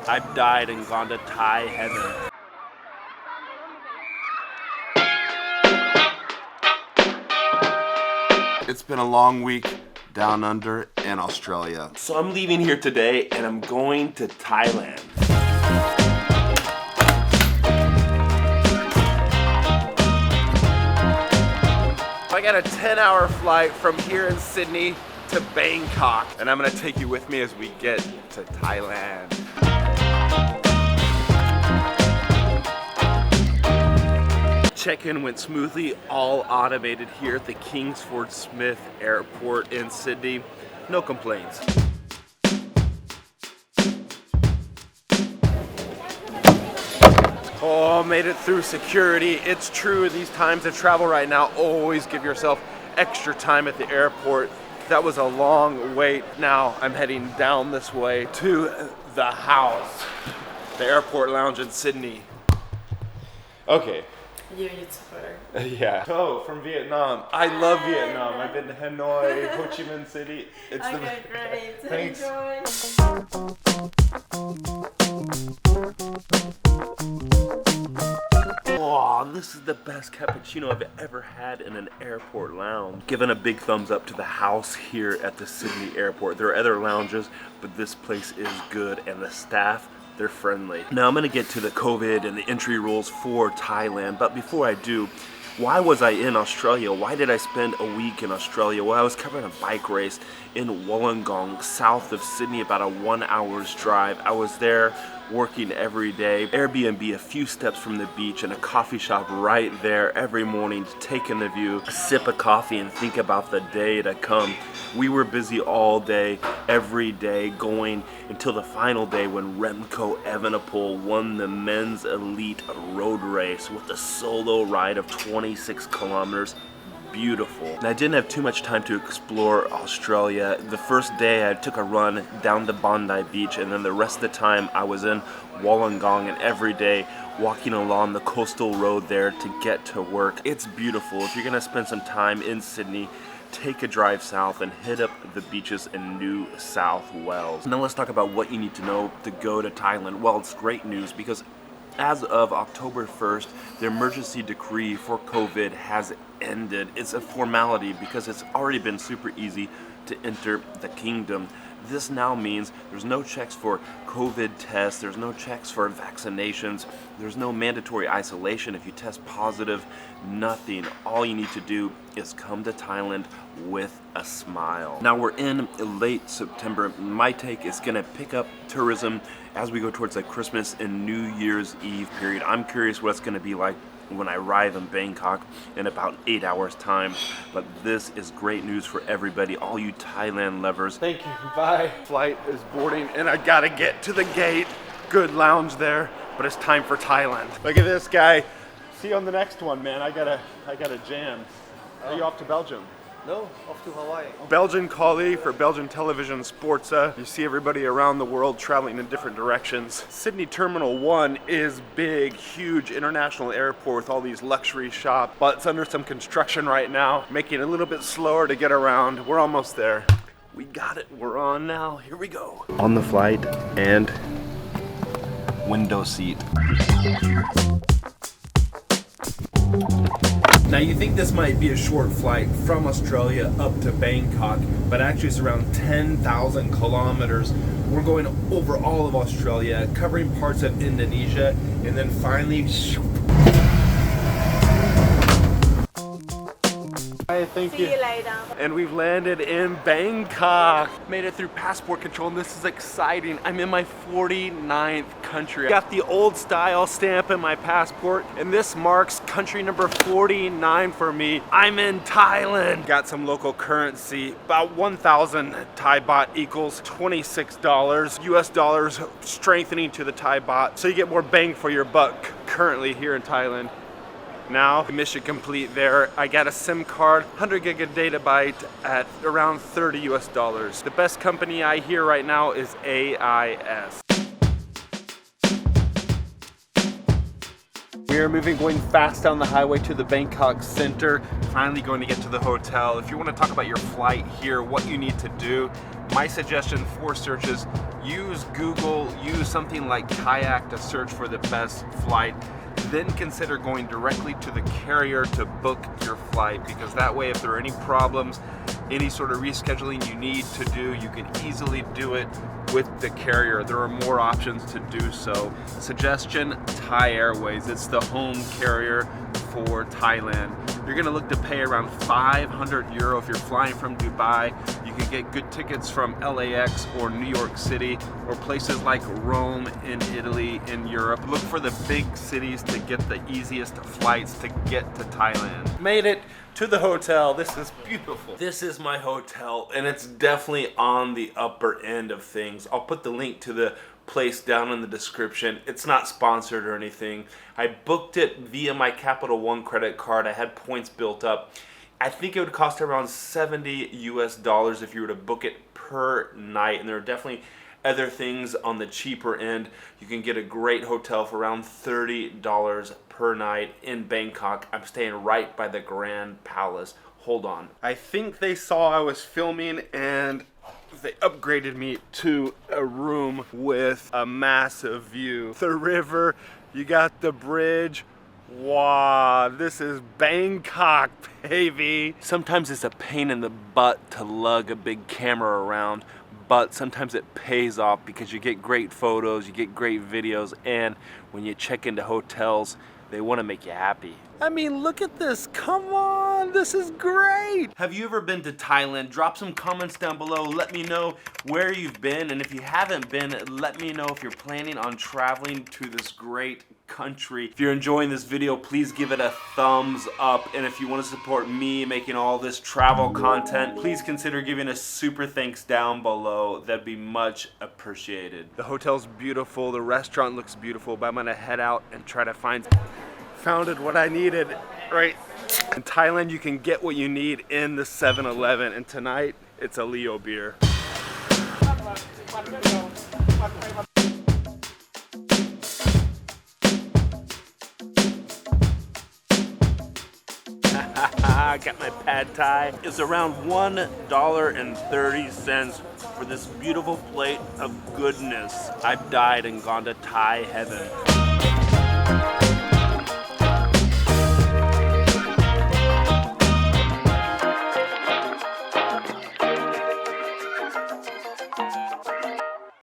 I've died and gone to Thai heaven. It's been a long week down under in Australia. So I'm leaving here today and I'm going to Thailand. I got a 10-hour flight from here in Sydney to Bangkok, and I'm gonna take you with me as we get to Thailand. Check-in went smoothly, all automated here at the Kingsford Smith Airport in Sydney. No complaints. Oh, made it through security. It's true, these times of travel right now, always give yourself extra time at the airport. That was a long wait. Now I'm heading down this way to the house, the airport lounge in Sydney. Okay. You're a YouTuber. Yeah. So, from Vietnam. I love Vietnam. I've been to Hanoi, Ho Chi Minh City. It's Okay, great. Thanks. Enjoy. Oh, this is the best cappuccino I've ever had in an airport lounge. Giving a big thumbs up to the house here at the Sydney airport. There are other lounges, but this place is good, and the staff, they're friendly. Now I'm gonna get to the COVID and the entry rules for Thailand, but before I do, why was I in Australia? Why did I spend a week in Australia? Well, I was covering a bike race in Wollongong, south of Sydney, about a 1 hour's drive. I was there working every day. Airbnb a few steps from the beach and a coffee shop right there every morning to take in the view, sip a coffee and think about the day to come. We were busy all day, every day, going until the final day when Remco Evenepoel won the men's elite road race with a solo ride of 26 kilometers. Beautiful. And I didn't have too much time to explore Australia. The first day I took a run down to Bondi Beach, and then the rest of the time I was in Wollongong, and every day walking along the coastal road there to get to work. It's beautiful. If you're gonna spend some time in Sydney, take a drive south and hit up the beaches in New South Wales. Now let's talk about what you need to know to go to Thailand. Well, it's great news because as of October 1st, the emergency decree for COVID has ended. It's a formality because it's already been super easy to enter the kingdom. This now means there's no checks for COVID tests, there's no checks for vaccinations, there's no mandatory isolation if you test positive, nothing. All you need to do is come to Thailand with a smile. Now we're in late September. My take is gonna pick up tourism as we go towards the Christmas and New Year's Eve period. I'm curious what it's gonna be like when I arrive in Bangkok in about 8 hours time. But this is great news for everybody, all you Thailand lovers. Thank you, bye. Flight is boarding and I gotta get to the gate. Good lounge there, but it's time for Thailand. Look at this guy. See you on the next one, man. I gotta jam. Are you off to Belgium? No, off to Hawaii. Belgian colleague for Belgian television Sportza. You see everybody around the world traveling in different directions. Sydney Terminal 1 is big, huge international airport with all these luxury shops, but it's under some construction right now, making it a little bit slower to get around. We're almost there. We got it, we're on now, here we go. On the flight and window seat. Now you think this might be a short flight from Australia up to Bangkok, but actually it's around 10,000 kilometers. We're going over all of Australia, covering parts of Indonesia, and then finally, thank you. See you later. And we've landed in Bangkok. Made it through passport control, and this is exciting. I'm in my 49th country. Got the old style stamp in my passport, and this marks country number 49 for me. I'm in Thailand. Got some local currency. About 1,000 Thai baht equals $26 US dollars, strengthening to the Thai baht. So you get more bang for your buck currently here in Thailand. Now, mission complete there. I got a SIM card, 100 gig of data byte at around 30 US dollars. The best company I hear right now is AIS. We are going fast down the highway to the Bangkok center. Finally going to get to the hotel. If you want to talk about your flight here, what you need to do, My suggestion for searches, use Google, use something like Kayak to search for the best flight. Then consider going directly to the carrier to book your flight, because that way if there are any problems, any sort of rescheduling you need to do, you can easily do it with the carrier. There are more options to do so. Suggestion, Thai Airways. It's the home carrier for Thailand. You're gonna look to pay around 500 euro if you're flying from Dubai. You can get good tickets from LAX or New York City or places like Rome in Italy, in Europe. Look for the big cities to get the easiest flights to get to Thailand. Made it to the hotel. This is beautiful. This is my hotel, and it's definitely on the upper end of things. I'll put the link to the place down in the description. It's not sponsored or anything. I booked it via my Capital One credit card. I had points built up. I think it would cost around $70 US if you were to book it per night, and there are definitely other things on the cheaper end. You can get a great hotel for around $30 per night in Bangkok. I'm staying right by the Grand Palace. Hold on. I think they saw I was filming and they upgraded me to a room with a massive view. The river, you got the bridge. Wow, this is Bangkok, baby. Sometimes it's a pain in the butt to lug a big camera around, but sometimes it pays off because you get great photos, you get great videos, and when you check into hotels, they want to make you happy. I mean, look at this. Come on, this is great. Have you ever been to Thailand? Drop some comments down below. Let me know where you've been, and if you haven't been, let me know if you're planning on traveling to this great country. If you're enjoying this video, please give it a thumbs up, and if you want to support me making all this travel content, please consider giving a super thanks down below. That'd be much appreciated. The hotel's beautiful, the restaurant looks beautiful, but I'm gonna head out and try to found what I needed. Right in Thailand, you can get what you need in the 7-Eleven, and tonight it's a Leo beer. I got my pad thai. It's around $1.30 for this beautiful plate of goodness. I've died and gone to Thai heaven.